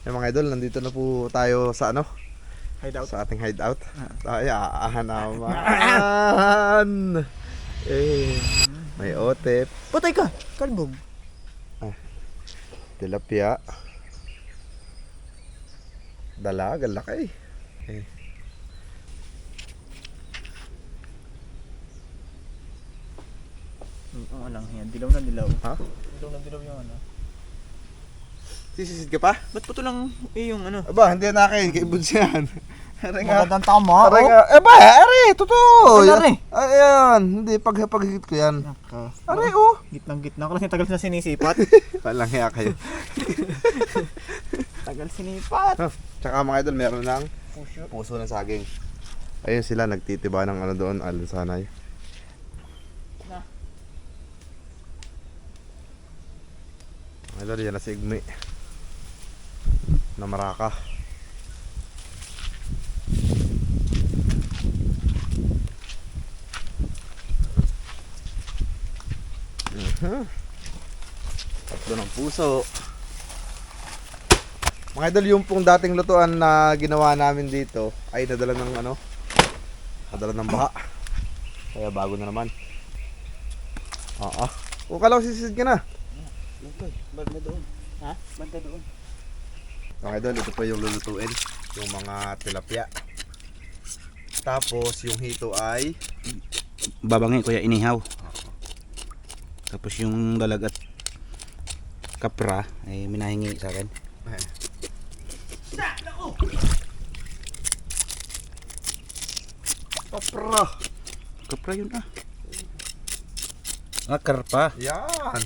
Mga idol, nandito na po tayo sa ano? Hideout. Sa ating hideout. Tayo, naman. May otep. Patay ka! Kalbog. Tilapia. Dalaga, laki. Oo lang yan. Dilaw na dilaw. Ha? Dilaw na dilaw yung ano. Sisisid ka pa? Ba't puto lang yung ano? Aba, hindi na akin. Kaibuds yan. Are nga. Magandang tama. Are nga. Are, totoo. Ano, are? Ayan. Hindi, paghigit ko yan. Are, oh. Gitnang-gitna ko lang yung tagal na sinisipat. Walang hiya kayo. Tagal sinipat. Tsaka mga idol, meron ng Puso. puso ng saging. Ayun sila, nagtitiba ng ano doon, alsanay. Na. Mga idol, yan na si Igmi. Na maraka. Tatlo ng puso. Mga idol, yung pong dating lutuan na ginawa namin dito ay nadala ng ano? Nadala ng baha. Kaya bago na naman. Kung kalaw sisid ka na. Banda doon. Ha? Banda doon. Mga idol, ito pa yung lulutuin. Yung mga tilapia. Tapos yung hito ay Babangin kuya inihaw. Tapos yung dalag at kapra ay minahingi sa akin. kapra. Kapra yun karpa. Yan.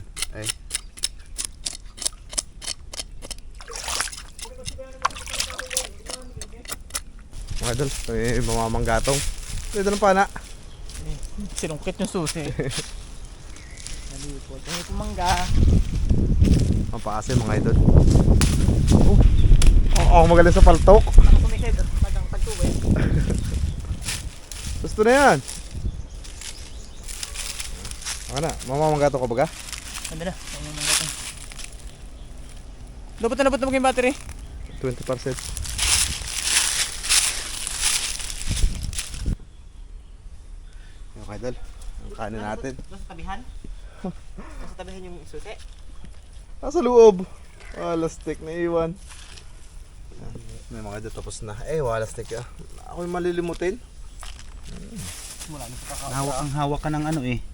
Mga idol, may mamamanggatong. Ito ng pana. Sinungkit yung susi. Nalipot. Ang pumangga. Mapaase mga idol. Oo, magaling sa paltok. Nakakumikid at tagang tagtuwin. Gusto na yan. Ako na, mamamanggatong ka baga? Ganda na. Pumangga. Dapat na mo yung battery. 20%. Yung idol, ang kanin natin. Nasa tabihan? Nasa tabihan yung susi? Nasa loob. Wala stick na iwan. May mga idol tapos na. Wala stick ah. Ako'y malilimutin. Mula na sa kakao. Hawak ang hawak ka ng ano eh.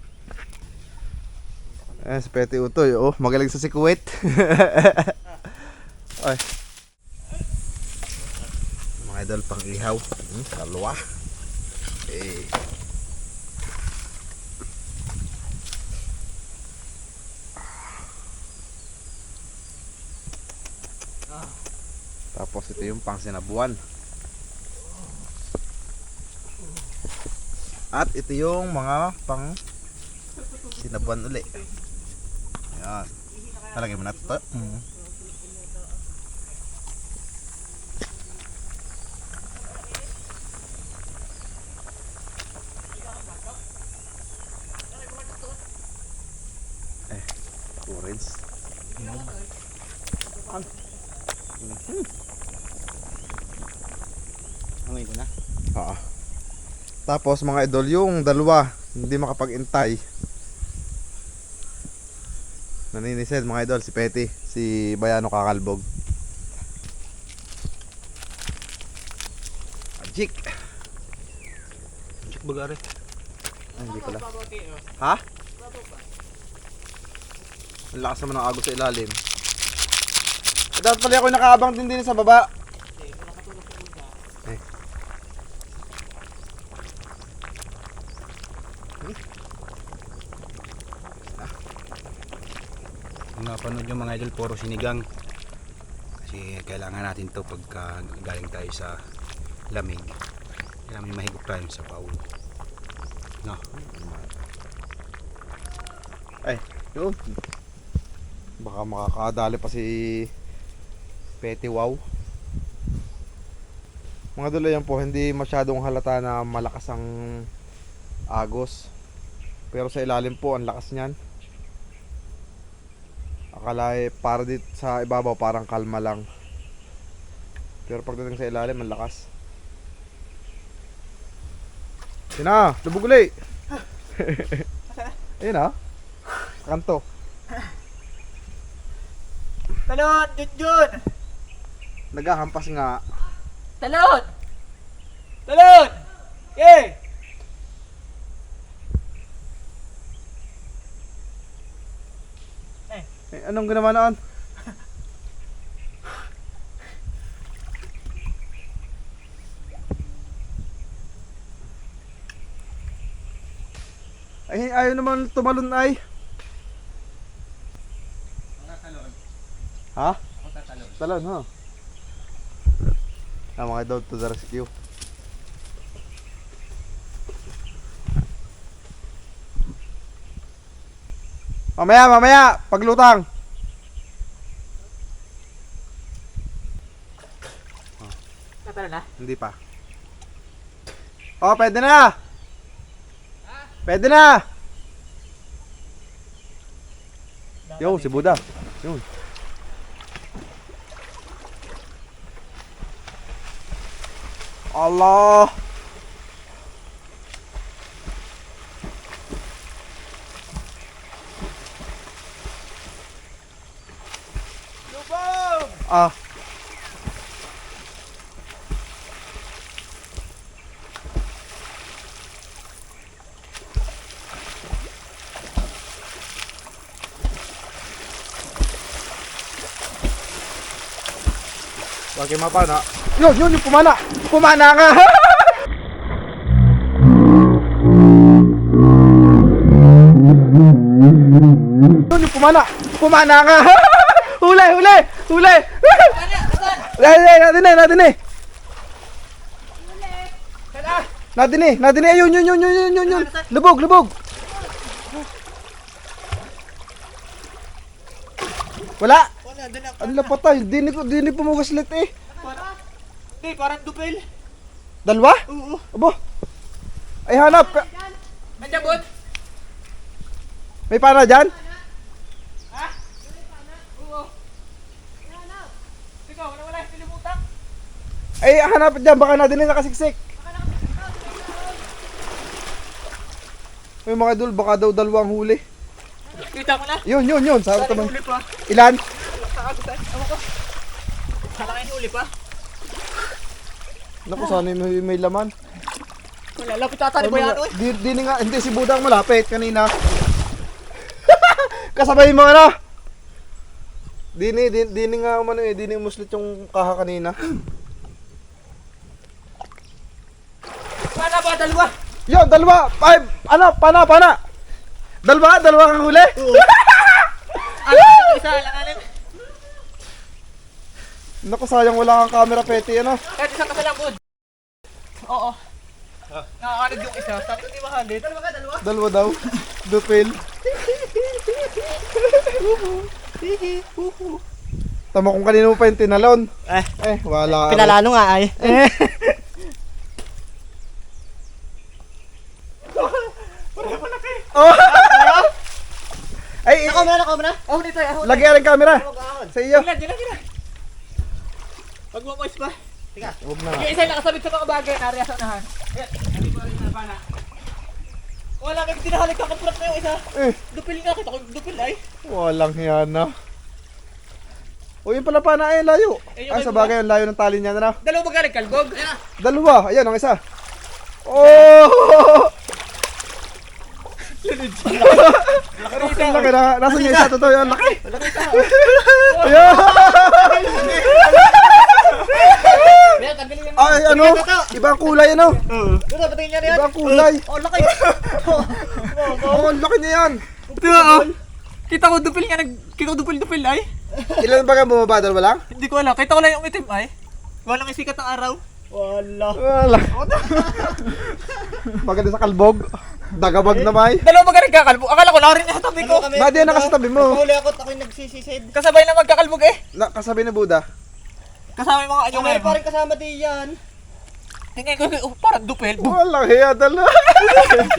Si Peti Utoy. Oh, magaling sa sikuwit. Ay. Mga idol pang ihaw. Kalwa. Tapos ito yung pang sinabuan. At ito yung mga pang sinabuan uli. Ayan. Talagay mo na ito. Orange. Amoy ko na. Tapos mga idol, yung dalawa hindi makapag-intay. Naninisid mga idol, si Peti, si Bayano Kakalbog. Ajik. Check bagare. Hindi pala. Ha? Ang lakas naman ng agos sa ilalim. Dapat pala ako nakaabang din sa baba. Kung napanood yung mga idol, puro sinigang. Kasi kailangan natin to pagka galing tayo sa lamig. Kailangan may mahigop tayo sa paul. No. Yun. Baka makakadali pa si Peti Wow. Mga idol, yan po, hindi masyadong halata na malakas ang agos. Pero sa ilalim po, ang lakas niyan. Akala para dito sa ibabaw parang kalma lang. Pero pagdating sa ilalim, ang lakas. Yun na, lubog ulit. Ayun na. Kanto. Talon! Junjun! Naghahampas nga. Talon! Talon! Okay! Eh, anong ginawa noon? Ay, ayaw naman tumalon ay. Ha? Talon, ha? Mga idol to the rescue. Mamaya, paglutang. Natalon na? Hindi pa. Oh, pwede na. Pwede na. Yo, si Buda. Yun. Allah. Lubog! Ah. Bakit mapana? Yun, yung pumana. Pumana nga. Yun yung pumana. Pumana nga. Huli. Natin eh. Natin eh. Ayun. Lubog. Wala. Wala, doon ako. Ano pa tayo? Di pumugas ulit eh. Hindi, parang dupil. Dalawa? Oo. Abo. Ay hanap ka. Nandiyan, bot? May pana dyan? Ha? Oo. Ikaw, wala yung silimutak. Ay hanap dyan. Baka natin yung nakasiksik. May mga idol. Baka daw dalawang huli. Kita mo na. Yun. Sa Saan tamang. yung huli pa? Ilan? Saan? Ewan ko. Saan yung huli pa? Naku, sana may laman. Wala, lapit ata ni Boyano eh. Di nga, hindi si Budang malapit kanina. Kasabay mo ano? Di nga umano eh, di muslit yung kaha kanina. Pana ba, dalawa? Yo, dalawa! Ay, ano, pana! Dalawa kang huli? Oo. Ano yung isa, alanganin? Naku, sayang wala kang camera peti, ano? Kahit isang kasalambod. Oo. Nakakanod yung isa. Sabi ko di mahalit. Dalawa ka, dalawa? Dalawa daw. Dupil. Tama kung kanino mo pa yung tinalon. Wala. Pinalalo nga ay. Oh! Ay, Nakaw mo na? Ahon ito, ahon. lagyan ang camera. Sa iyo. Diyan. Pag mo moist pa. Tika. Huwag na. Yung isa yung nakasabit sa mga bagay, nariya sa unahan. Hindi ko rin napana. Wala kang tinahalik kakapulak na yung isa. Dupil nga, kita ko dupil ay. Walang yan na. O yun pala pa na ay layo. Ay sa bagay ang layo ng tali niya na. Dalawa ba galing kalbog? Dalawa, ayan ang isa. Oh! Ang laki na. Nasaan yung isa? Totoo yun, laki. Ayan! Ay, ano? Ibang kulay, ano? Ito, patingin niya na yan. Ibang kulay. Oh, laki. Oh, ang laki niya yan. Ito oh. Kita ko dupil ay. Ilan ba kang bumaba? Dalawa lang? Hindi ko alam. Kita ko lang yung itim ay. Walang isikat ng araw. Wala. Wala. Maganda sa kalbog. Dagabag na may. Dalawa ba galing kakalbog? Akala ko narin na tabi ko. Ba't yan nakasatabi mo? Huli ako yung nagsisisid. Kasabay na magkakalbog eh. Kasabi na Buda. Kasama yung mga anyo ngayon. Parang kasama din yan. Tingnan ko, parang dupil. Walang hiya dala.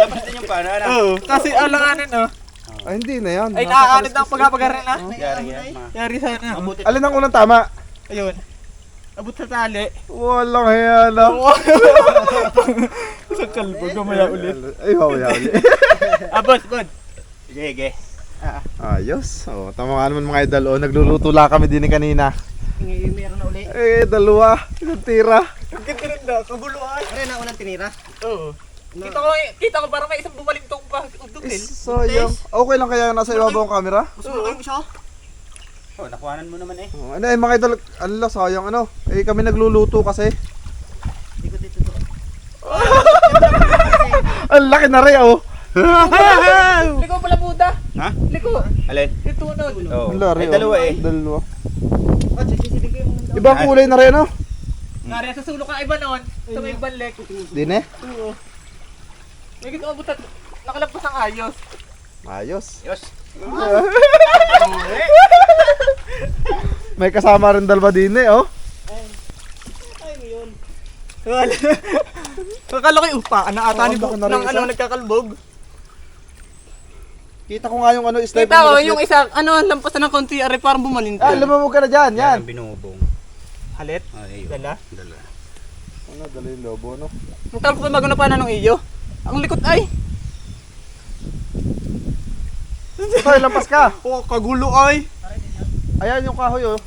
Dapat din yung pana na. Oo. Kasi alanganin oh. Ay, hindi na yan. Ay, nakakaanid na ang pagkapagarin na. Yari yan. Yari sana. Alin ang unang tama? Ayun. Abot sa tali. Walang hiya na. Sa kalbo, gamaya ulit. Ay, mamaya ulit. Abot, God. Sige. Ayos. Oh, tama nga naman mga idol. Oh, nagluluto lang kami din kanina. Meron na uli. Dalawa. Isang tira. Ang ganda rin na, kaguluan. Ano na unang tinira? Oo. Kita ko parang may isang bumalintong pa. Dupil. Sayang. Okay lang kaya nasa ibabaw ang camera? Mas malaki mo siya. Oh, nakuhanan mo naman eh. Oh, ano mga idol. Ano lang, sayang ano. Kami nagluluto kasi. Ikot ito. Ang laki na rin oh. Liko pala Buda. Ha? Liko. Alin? Itunod. Oh. Ang laki Ay, dalawa eh. Dalawa. Oh, sisibig ko yung Ibang kulay na rin ano. Nari sa sulok ka iba noon. Sa may banlek. Din eh. Oo. May gito abot at nakalagpas ang ayos. Ayos. Yos. May kasama rin dalawa din eh oh. Ay, mo yun. Kakala ko upa. Ano ata Oo, ni baka na rin ng isa. ano nagkakalbog. Kita ko nga yung ano slide. Kita ko yung isa ano lampasan ng konti are parang bumalinto. lumabog ka na dyan. Yan. Yan ang binubong. Halit. Ay, yun. Dala. Dala. Ano, dala yung lobo no. Ang tapos na bago na pa na ng iyo. Ang likot ay. Ito, lampas ka. Oh, kagulo ay. Ayan yung kahoy oh.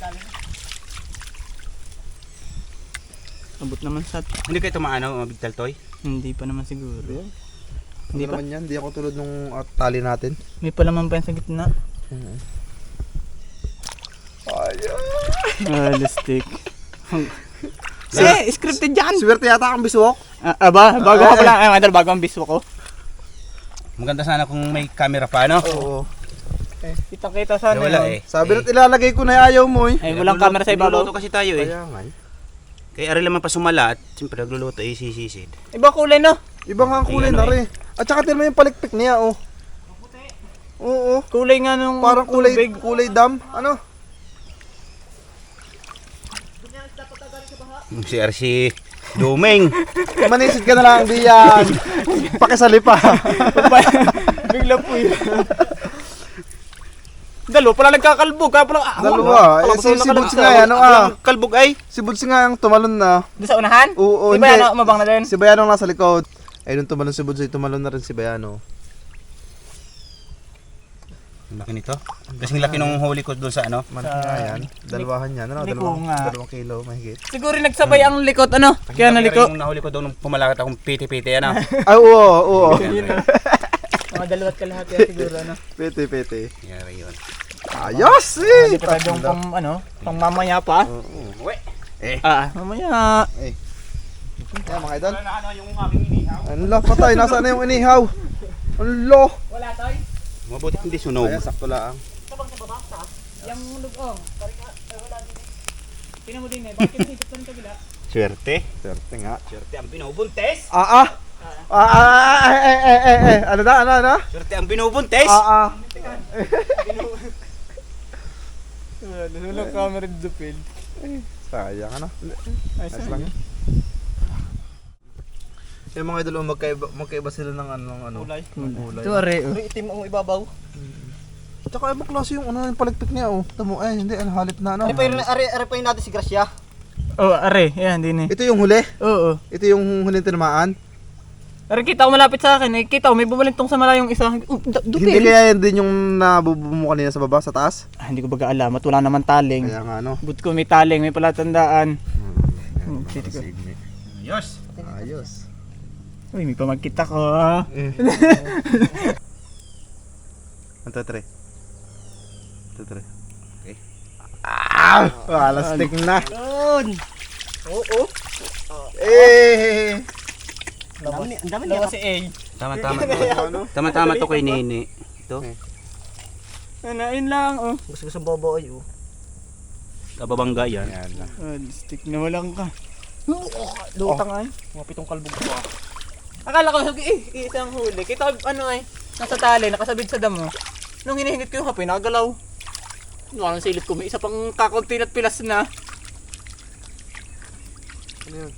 Abot naman sa Hindi kayo tumaano, Big Toy? hindi pa naman siguro. Hindi pa? naman yan. Hindi ako tulad nung tali natin. May palaman pa yan sa gitna. Ayan. Lastik. Scripted yan. Swerte yata kang biswok. Bago ko pala, bago ang biswa ko. Maganda sana kung may camera pa, no? Oo. Kitang-kita sana. Wala yun. eh. Sabi na't ilalagay ko na ayaw mo eh. Ay, walang camera sa ibabaw. Nagluluto kasi tayo eh. Kaya nga eh. Kaya ari naman pa sumala at siyempre nagluluto eh sisisid. Iba kulay no? Ibang ang kulay Ay, na ano rin. At saka tingnan mo yung palikpik niya oh. Oo. Kulay nga nung Parang kulay tubig. kulay dam. Ano? Si RC Dumeng. Manisid ka na lang di yan. Pakisali pa. Bigla po yun. Dalawa pala nagkakalbog. Kaya pala, Dalawa. Si Buds nga ano Kalbog ay. Si Buds nga yung tumalon na. Doon sa unahan? Oo, Di ba yan, mabang na din? Si Bayano nasa likod. Ay nung tumalon si Buds, tumalon na rin si Bayano. Ang laki nito. Kasing laki nung huli ko doon sa ano. Malaki nga yan. Dalawahan yan. Ano? Liko nga. 2 kilo mahigit. Siguro nagsabay ang likot, ano? Kaya naliko. Yung nahuli ko doon nung pumalakat akong piti-piti ano. Ay oo. Mga dalawat ka lahat yan siguro, ano? Pete. Yari yun. Ayos eh. Hindi pa tayo yung pang mamaya pa. Uwe. Mamaya. Yan mga idol. Ano yung aking inihaw? Ano la, patay. Nasaan na yung inihaw? Ano? Wala tayo. Mabuti hindi sunog. Ayan, sakto lang. Sabang sa baba, sa? Yung lugong. Parang wala din eh. Tingnan mo din eh. Bakit higit pa rin kabila? Swerte. Swerte nga. Swerte ang binubuntes. Ano na? Swerte ang binubuntes. Walang camera dito, Phil. Sayang ano. Ayos Nice lang. Yung mga idol, magkaiba sila ng Kulay. kulay. Ito, are. May itim ang ibabaw. Tsaka ibang klase yung yung palikpik niya oh. Tamo hindi halip na ano. Ari pa yung natin si Gracia. Oh, are. Yan, din eh. Ito yung huli. Oo. Ito yung huling tinamaan. Are, kita ko malapit sa akin eh. Kita ko, may bumalintong sa malayong isa. Hindi Dupil. kaya yan din yung nabubuo mo kanina sa baba, sa taas? Hindi ko baga alam. At wala naman taling. Kaya nga ano. But ko may taling, may palatandaan. Yos. Ayos. Uy, may pamagkita ko. One, two, three. Okay. Lastik na. Yun. Oo. Ang dami niya. Kasi A. Tama-tama to kay Nene. Ito. Anain lang, oh. Gusto bobo ay oh. Kababangga yan. Yan na. Stick na walang ka. Lutang ay. Mga 7 kalbog ko. Akala ko, isang huli. Kita ko, nasa tali, nakasabit sa damo. Nung hinihingit ko yung hapon, nakagalaw. Parang silip ko, may isa pang kakunti at pilas na. Ano yun?